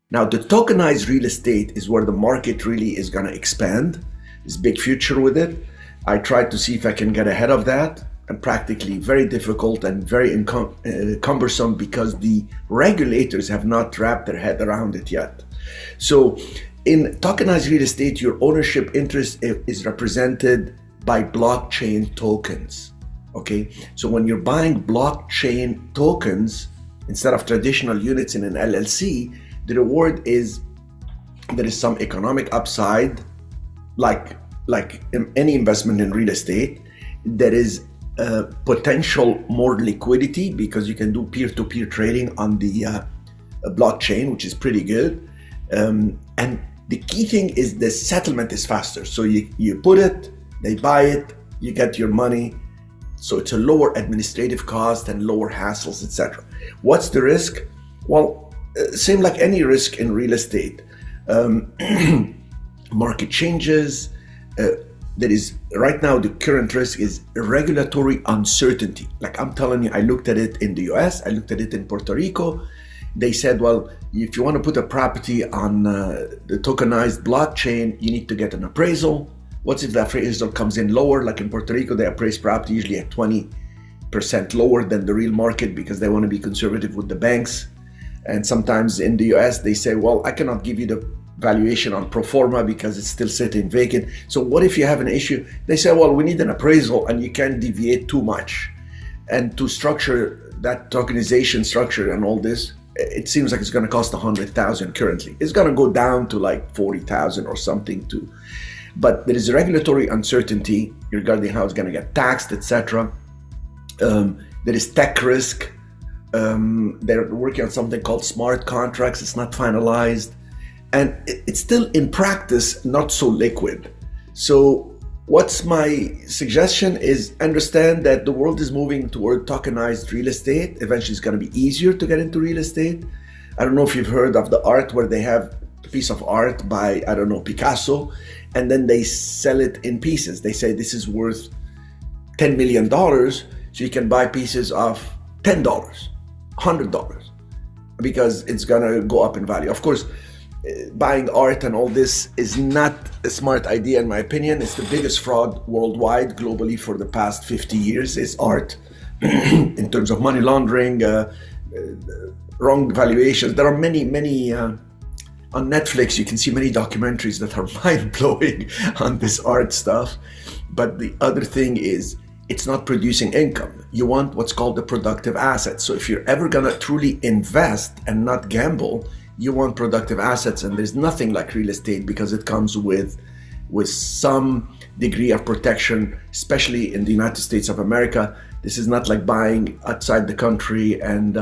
Now, the tokenized real estate is where the market really is going to expand. There's a big future with it. I tried to see if I can get ahead of that, and practically very difficult and very cumbersome because the regulators have not wrapped their head around it yet. So in tokenized real estate, your ownership interest is represented by blockchain tokens. Okay, so when you're buying blockchain tokens instead of traditional units in an LLC, the reward is there is some economic upside, like in any investment in real estate. There is potential more liquidity because you can do peer-to-peer trading on the blockchain, which is pretty good. And the key thing is the settlement is faster. So you put it, they buy it, you get your money. So it's a lower administrative cost and lower hassles, etc. What's the risk? Well, same like any risk in real estate. Market changes. There is right now the current risk is regulatory uncertainty. Like I'm telling you, I looked at it in the US, I looked at it in Puerto Rico. They said, well, if you want to put a property on the tokenized blockchain, you need to get an appraisal. What if the appraisal comes in lower? Like in Puerto Rico, they appraise property usually at 20% lower than the real market because they want to be conservative with the banks. And sometimes in the US, they say, well, I cannot give you the valuation on pro forma because it's still sitting vacant. So what if you have an issue? They say, well, we need an appraisal and you can't deviate too much. And to structure that tokenization structure and all this, it seems like it's going to cost 100,000 currently. It's going to go down to like 40,000 or something too. But there is a regulatory uncertainty regarding how it's going to get taxed, etc. There is tech risk. They're working on something called smart contracts. It's not finalized. And it's still in practice not so liquid. So what's my suggestion is understand that the world is moving toward tokenized real estate. Eventually it's going to be easier to get into real estate. I don't know if you've heard of the art where they have a piece of art by, I don't know, Picasso, and then they sell it in pieces. They say this is worth $10 million, so you can buy pieces of $10, $100, because it's going to go up in value. Of course, buying art and all this is not a smart idea in my opinion. It's the biggest fraud worldwide, globally, for the past 50 years is art in terms of money laundering, wrong valuations. There are many on Netflix you can see many documentaries that are mind-blowing on this art stuff. But the other thing is it's not producing income. You want what's called the productive asset. So if you're ever gonna truly invest and not gamble, you want productive assets, and there's nothing like real estate because it comes with some degree of protection, especially in the United States of America. This is not like buying outside the country and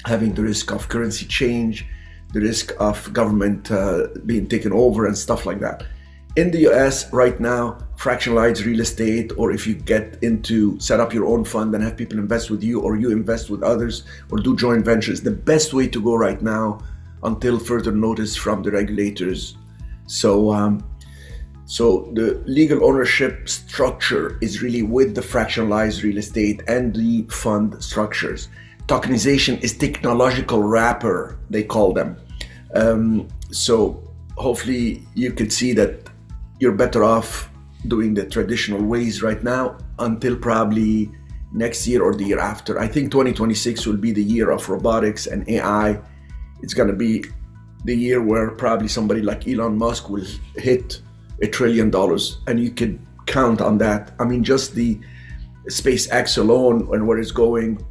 having the risk of currency change, the risk of government being taken over and stuff like that. In the US right now, fractionalized real estate, or if you get into set up your own fund and have people invest with you, or you invest with others, or do joint ventures, the best way to go right now until further notice from the regulators. So the legal ownership structure is really with the fractionalized real estate and the fund structures. Tokenization is technological wrapper, they call them. So hopefully you could see that you're better off doing the traditional ways right now until probably next year or the year after. I think 2026 will be the year of robotics and AI. It's going to be the year where probably somebody like Elon Musk will hit $1 trillion, and you could count on that. I mean, just the SpaceX alone and where it's going,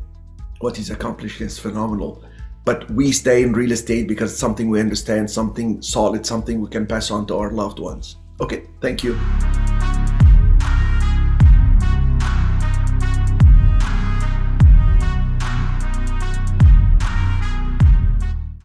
what he's accomplished is phenomenal. But we stay in real estate because it's something we understand, something solid, something we can pass on to our loved ones. Okay, thank you.